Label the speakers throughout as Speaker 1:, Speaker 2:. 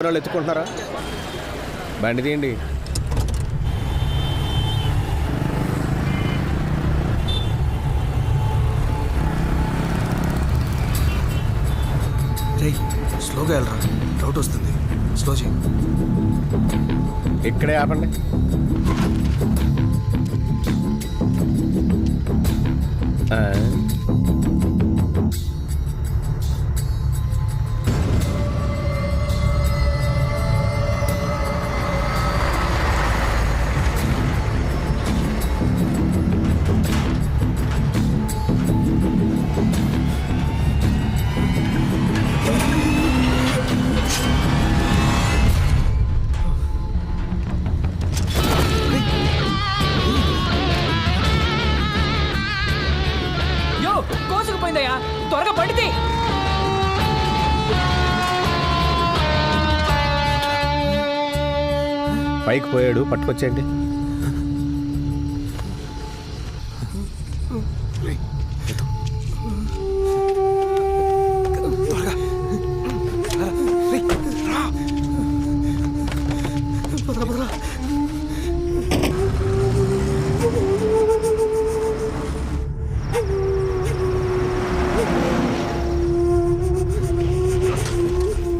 Speaker 1: వాళ్ళు ఎత్తుకుంటున్నారా? బండి తీయండి.
Speaker 2: స్లోగా వెళ్ళరా, డౌట్ వస్తుంది. స్లో చేయి.
Speaker 1: ఇక్కడే ఆపండి.
Speaker 3: కోసుకుపోయిందయ్యా, త్వరగా పడితే.
Speaker 1: పైకి పోయాడు, పట్టుకొచ్చేయండి.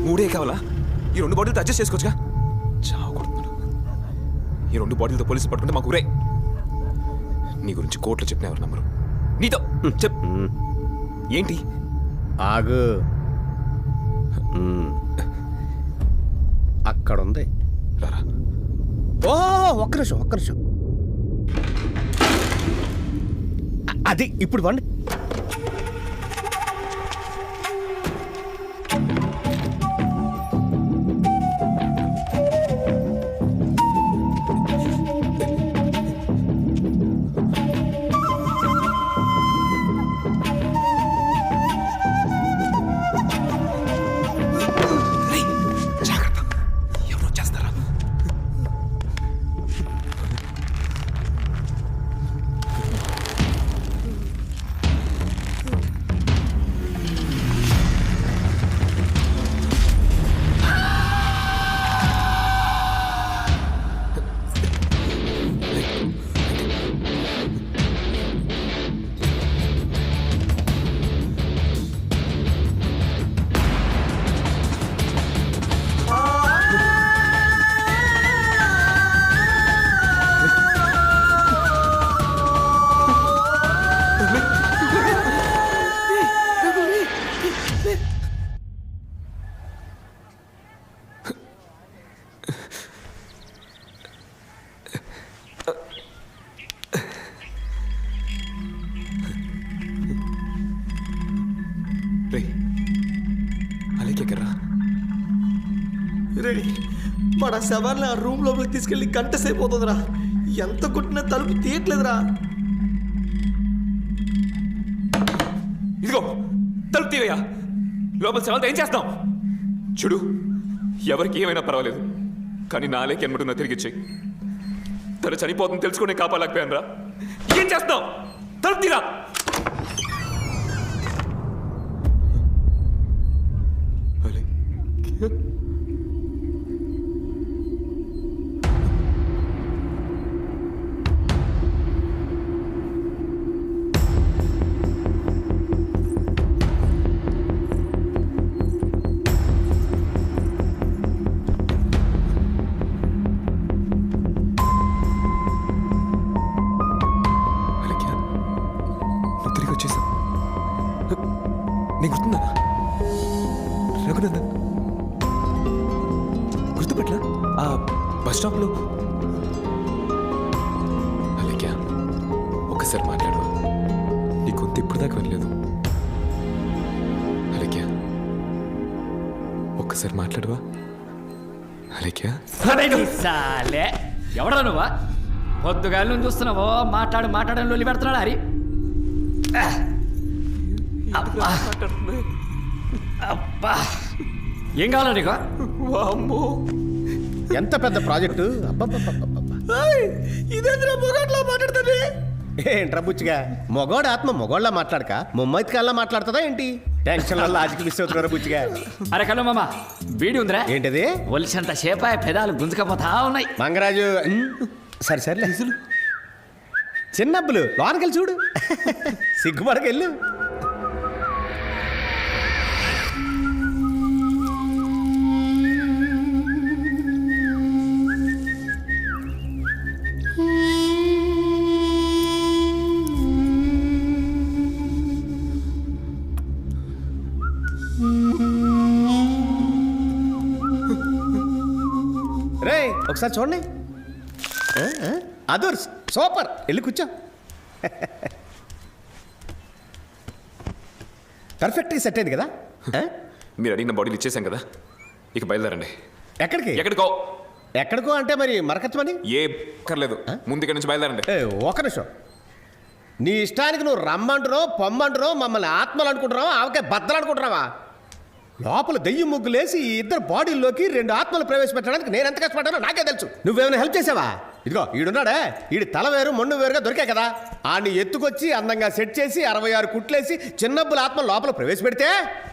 Speaker 2: మూడే కావాలా? ఈ 2 బాటిల్తో అడ్జస్ట్ చేసుకోవచ్చుగా. చావు కొడుతున్నారు. ఈ 2 బాటిల్తో పోలీసులు పట్టుకుంటే మాకు ఊరే. నీ గురించి కోర్టులో చెప్పిన ఎవరు నమ్మరు. నీతో చెప్. ఏంటి?
Speaker 1: ఆగు. అక్కడ ఉంది.
Speaker 2: రారా.
Speaker 1: ఓ ఒక్క నిమిషం. అది ఇప్పుడు వండి.
Speaker 2: జాగ్రత్త, ఎవరు వచ్చేస్తారా?
Speaker 4: రెడీ మన శవాన్ని ఆ రూమ్ లోపలికి తీసుకెళ్ళి గంట సేపు అవుతుందిరా. ఎంత కొట్టినా తలుపు తీయట్లేదురా.
Speaker 2: ఇదిగో తలుపు తీవయ్యా. లోపల శవాలతో ఏం చేస్తాం? చూడు, ఎవరికి ఏమైనా పర్వాలేదు, కానీ నాలేకి ఎన్మటున్నా తిరిగిచ్చేయి. తను చనిపోతుంది తెలుసుకునే కాపాడలేకపోయాను రా. ఏం చేస్తాం? తలుపు తీరా. తిరిగి వచ్చేసా. నీకు గుర్తుందా రఘునందన్? గుర్తుపట్ల ఆ బస్ స్టాప్లో. అలాగే ఒక్కసారి మాట్లాడు. నీ గొంతు ఇప్పుడు దాకా వినలేదు. అలాగే ఒక్కసారి మాట్లాడువా? అలాగే
Speaker 3: సాలే ఎవడా నువ్వా? పొద్దుగాల నుంచి చూస్తున్నావో మాట్లాడని లొల్లి పెడుతున్నాడు. హరి అబ్బా, ఏం కావాలా నీకు?
Speaker 4: వామ్మో,
Speaker 1: ఎంత పెద్ద ప్రాజెక్టు!
Speaker 4: ఇదేంద్రా మొగట్లా మాట్లాడుతుంది?
Speaker 1: ఏంట్రా బుచ్చిగా, మొగోడు ఆత్మ మొగోళ్ళ మాట్లాడక ముమ్మైత్ కాల్లా మాట్లాడుతుందా ఏంటి? టెన్షన్ వల్ల లాజిక్ మిస్ అవుతున్నారు బుచ్చిగా.
Speaker 3: అరే కళ్ళు మామ వీడి ఉందిరా
Speaker 1: ఏంటది
Speaker 3: ఒలిసంత షేపాయ పెదాలు గుంజుకపోతా ఉన్నాయి.
Speaker 1: మంగరాజు సరే సర్లే చిన్నబ్బులు లోనకెళ్ళి చూడు సిగ్గుపడకెళ్ళు. రే ఒకసారి చూడండి. అదర్ సూపర్, వెళ్ళి కూర్చో. పర్ఫెక్ట్గా సెట్ అయింది కదా.
Speaker 2: మీరు అడిగిన బాడీలు ఇచ్చేసాం కదా, ఇక బయలుదేరండి.
Speaker 1: ఎక్కడికి
Speaker 2: ఎక్కడికో
Speaker 1: ఎక్కడికో అంటే మరి మరకత్వని
Speaker 2: ఏ అక్కర్లేదు, ముందు ఇక్కడ నుంచి బయలుదేరండి.
Speaker 1: ఒక నిమిషం. నీ ఇష్టానికి నువ్వు రమ్మంటున్నావు పొమ్మంటున్నావు, మమ్మల్ని ఆత్మలు అనుకుంటున్నావా ఆవకాయ బద్దలు అనుకుంటున్నావా? లోపల దెయ్యం ముగ్గులేసి ఈ ఇద్దరు బాడీల్లోకి 2 ఆత్మలు ప్రవేశపెట్టడానికి నేను ఎంత కష్టపడ్డానో నాకే తెలుసు. నువ్వేమైనా హెల్ప్ చేసావా? ఇదిగో ఈడున్నాడే, ఈడి తల వేరు మొండు వేరుగా దొరికాయి కదా, ఆడిని ఎత్తుకొచ్చి అందంగా సెట్ చేసి 66 కుట్లేసి చిన్నబ్బుల ఆత్మ లోపల ప్రవేశపెడితే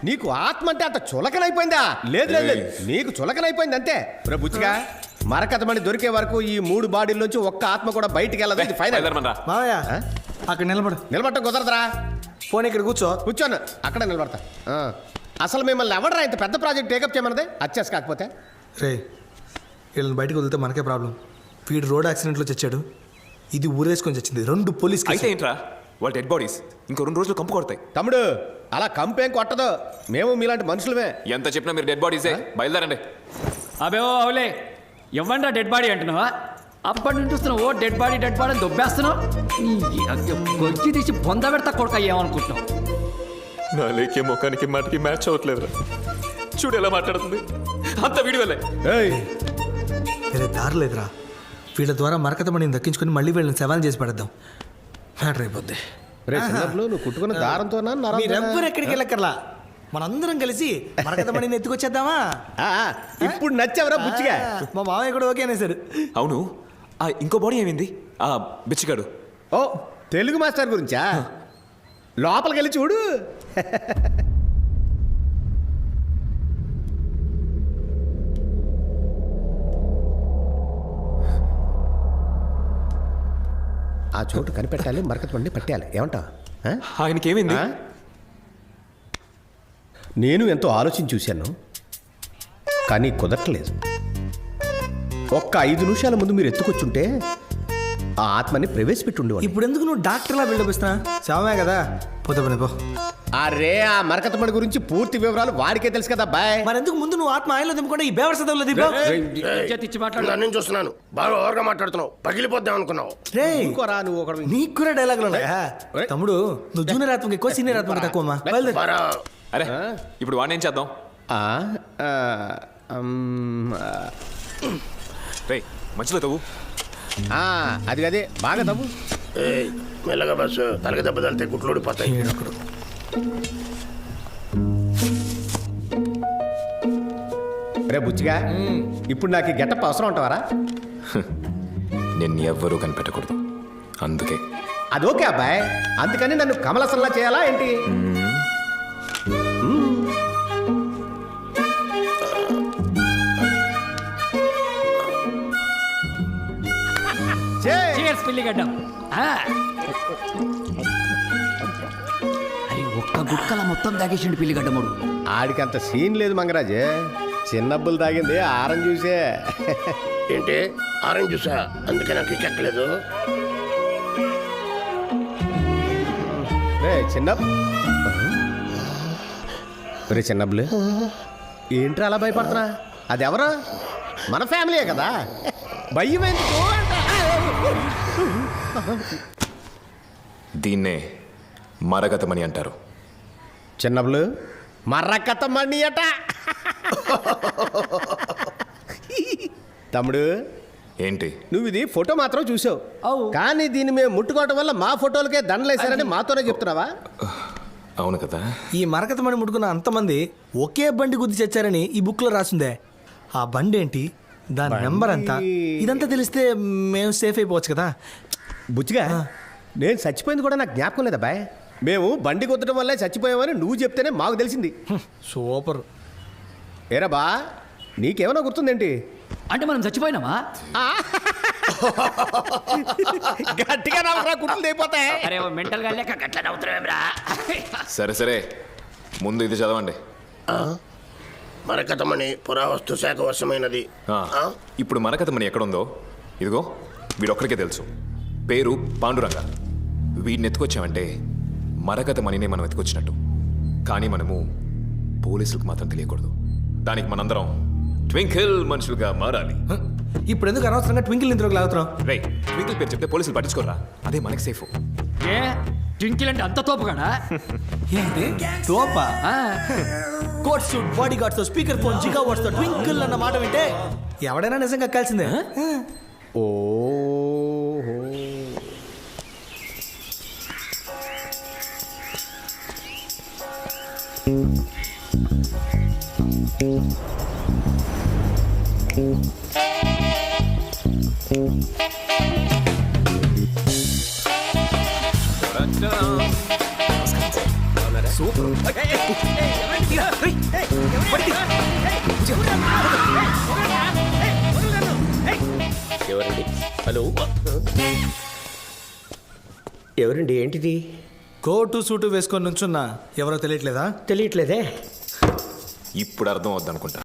Speaker 1: నీకు ఆత్మ అంటే అంత చులకనైపోయిందా? లేదు లేదు లేదు, నీకు చులకనైపోయింది అంతే. బుచ్చిగా మరకతమణి దొరికే వరకు ఈ 3 బాడీల్లోంచి ఒక్క ఆత్మ కూడా బయటికి వెళ్ళదు. ఇది ఫైనల్.
Speaker 2: బయలుదేరమనరా.
Speaker 4: మావయ్య అక్కడ నిలబడు.
Speaker 1: నిలబట్టం కుదరదురా.
Speaker 4: ఫోన్ ఇక్కడ కూర్చో.
Speaker 1: కూర్చోను, అక్కడే నిలబడతా. అసలు మిమ్మల్ని ఎవడరా ఇంత పెద్ద ప్రాజెక్ట్ టేకప్ చేయమన్నదే? అచ్చేసి కాకపోతే
Speaker 4: రే వీళ్ళని బయటకు వదిలితే మనకే ప్రాబ్లం. వీడు రోడ్ యాక్సిడెంట్లో చచ్చాడు, ఇది ఊరేసుకొని చచ్చింది. 2 పోలీస్
Speaker 2: అయితే ఏంట్రా, వాళ్ళ డెడ్ బాడీస్ ఇంకో 2 రోజులు కంపు కొడతాయి.
Speaker 1: తమ్ముడు అలా కంపేం కొట్టదు, మేము మీలాంటి మనుషులమే.
Speaker 2: ఎంత చెప్పినా మీరు డెడ్ బాడీసే. బయలుదేరండి.
Speaker 3: అబే ఓ అవులే ఇవ్వండి డెడ్ బాడీ అంటున్నావా? అప్పటి నుంచి చూస్తున్నావు ఓ డెడ్ బాడీ అని దొబ్బేస్తున్నావు. గొజ్జి తీసి బొంద పెడతా కొడుక ఏమనుకుంటున్నావు?
Speaker 2: నా లేకే ముఖానికి మాటకి మ్యాచ్ అవ్వట్లేదురా. చూడు ఎలా మాట్లాడుతుంది, అంత వీడి వెళ్ళే.
Speaker 4: వేరే దారి లేదురా. వీళ్ళ ద్వారా మరకతమణిని దక్కించుకొని మళ్ళీ వీళ్ళని సవాల్ చేసి పడేద్దాం. మ్యాటర్ అయిపోద్ది.
Speaker 1: రే చిన్నప్పుడు నువ్వు కుట్టుకున్న దారంతో
Speaker 4: మీరెవ్వరు ఎక్కడికి వెళ్ళక్కర్లా, మనందరం కలిసి మరకతమణిని ఎత్తుకొచ్చేద్దామా?
Speaker 1: ఇప్పుడు నచ్చావురా బుచ్చిగా.
Speaker 4: మా మామయ్య కూడా ఓకే అనేసాడు.
Speaker 2: అవును, ఆ ఇంకో బాడీ ఏమైంది? ఆ బిచ్చిగాడు.
Speaker 1: ఓ తెలుగు మాస్టర్ గురించా? లోపలికి వెళ్ళి చూడు. ఆ చోటు కనిపెట్టాలి, మరకతమణిని పట్టేయాలి. ఏమంటావు?
Speaker 2: ఆయనకి ఏమైంది?
Speaker 1: నేను ఎంతో ఆలోచించి చూశాను, కానీ కుదరట్లేదు. ఒక్క 5 నిమిషాల ముందు మీరు ఎత్తుకొచ్చుంటే ఆ ఆత్మని ప్రవేశపెట్టి ఉండేవాడు.
Speaker 4: ఇప్పుడు ఎందుకు నువ్వు డాక్టర్లా బిల్డప్ ఇస్తున్నా? శవమే కదా, పోతే పని పో.
Speaker 1: అరే ఆ మరకతమణి గురించి పూర్తి వివరాలు వాడికే తెలుసు కదా బాయ్.
Speaker 4: మరి ఎందుకు ముందు నువ్వు ఆత్మ ఆయనలో దింపకుండా ఈ బేవర్ సదవులో దింపా?
Speaker 3: ఇచ్చి మాట్లాడు.
Speaker 5: నేను చూస్తున్నాను, బాగా ఓవర్గా మాట్లాడుతున్నావు, పగిలిపోద్దాం అనుకున్నావు.
Speaker 4: రే
Speaker 1: ఇంకోరా నువ్వు ఒకడు.
Speaker 4: నీకు కూడా డైలాగులు ఉన్నాయా? తమ్ముడు నువ్వు జూనియర్ ఆత్మకి ఎక్కువ, సీనియర్ ఆత్మకి తక్కువ. అమ్మా బయలుదేరు.
Speaker 5: బారా
Speaker 2: అరే ఇప్పుడు వాడిని ఏం చేద్దాం? రే మధ్యలో తవ్వు.
Speaker 1: అది అదే బాగా తవ్వు.
Speaker 5: ఏయ్, మెల్లగా బస్సు, తలకి దెబ్బ తలితే గుట్లు ఊడిపోతాయి.
Speaker 1: రే బుచ్చిగా, ఇప్పుడు నాకు ఈ గెటప్ అవసరం ఉంటావారా?
Speaker 2: నిన్ను ఎవ్వరూ కనిపెట్టకూడదు, అందుకే.
Speaker 1: అది ఓకే అబ్బాయి, అందుకని నన్ను కమలసల్లా చేయాలా ఏంటి?
Speaker 3: Cheers, పిల్లిగడ్డం. అరే ఒక్క గుక్కల మొత్తం తాగేసిండు పిల్లిగడ్డముడు.
Speaker 1: ఆడికి అంత సీన్ లేదు మంగరాజే, చిన్నబ్బులు తాగింది ఆరం చూసే.
Speaker 5: ఏంటి ఆరెంజ్ జ్యూసా? అందుకే నాకు ఎక్కలేదు.
Speaker 1: రే చిన్నబ్బులు ఏంట్రా అలా భయపడుతున్నా? అది ఎవరు? మన ఫ్యామిలీయే కదా, భయం ఎందుకు?
Speaker 2: దీన్నే మరగతమని అంటారు.
Speaker 1: చిన్నబ్బులు మర్రకతమణి అట. తమ్ముడు
Speaker 2: ఏంటి?
Speaker 1: నువ్వు ఇది ఫోటో మాత్రం చూసావు, కానీ దీన్ని మేము ముట్టుకోవటం వల్ల మా ఫోటోలకే దండలేసారని మాతోనే చెప్తున్నావా?
Speaker 2: అవును కదా.
Speaker 4: ఈ మరకతమణి ముట్టుకున్న అంతమంది ఒకే బండి గుద్ది చచ్చారని ఈ బుక్ లో రాసిందే. ఆ బండి ఏంటి, దాని నెంబర్ ఎంత, ఇదంతా తెలిస్తే మేము సేఫ్ అయిపోవచ్చు కదా.
Speaker 1: బుచ్చిగా నేను చచ్చిపోయింది కూడా నాకు జ్ఞాపకం లేదా బాయ్. మేము బండి కొత్తడం వల్లే చచ్చిపోయామని నువ్వు చెప్తేనే మాకు తెలిసింది.
Speaker 4: సూపర్.
Speaker 1: ఏరా బా, నీకేమైనా గుర్తుందేంటి?
Speaker 3: అంటే మనం చచ్చిపోయినామా?
Speaker 1: గట్టిగా నవ్వరా, కుట్లు తెగిపోతాయి.
Speaker 3: అరే మెంటల్ గా లేక గట్ల నవ్వుతున్నావేమ్రా?
Speaker 2: సరే సరే, ముందు ఇది చదవండి.
Speaker 5: మరకతమణి పురావస్తు శాఖ వశమైనది.
Speaker 2: ఇప్పుడు మనకథమని ఎక్కడుందో ఇదిగో వీడొక్కడికే తెలుసు. పేరు పాండురంగ. వీడిని ఎత్తుకొచ్చామంటే మరకథమణినే మనం ఎత్తుకొచ్చినట్టు. కానీ మనము పోలీసులకు మాత్రం తెలియకూడదు. దానికి మనందరం ట్వింకిల్ మనుషులుగా మారాలి.
Speaker 4: ఇప్పుడు ఎందుకు అనవసరంగా ట్వింకిల్ ఇంట్లోకి లాగుతున్నాం?
Speaker 2: రే, ట్వింకిల్ పేరు చెప్తే పోలీసులు పట్టించుకోరా. అదే మనకి సేఫ్.
Speaker 3: ఏ ట్వింకిల్ అంటే అంత తోపుగాడా?
Speaker 4: ఏంటి తోపా? కోట్ సూట్, బాడీ గార్డ్స్ తో, స్పీకర్ ఫోన్, జిగా వాట్స్ తో ట్వింకిల్ అన్న మాట వింటే ఎవడైనా నిజంగా ఎక్కాల్సిందే.
Speaker 1: ఓహో,
Speaker 5: ఎవరండి? హలో, ఎవరండి? ఏంటిది?
Speaker 4: కోటు సూటు వేసుకొని నుంచున్నా ఎవరో తెలియట్లేదా?
Speaker 5: తెలియట్లేదే.
Speaker 2: ఇప్పుడు అర్థం అవుద్ది అనుకుంటా.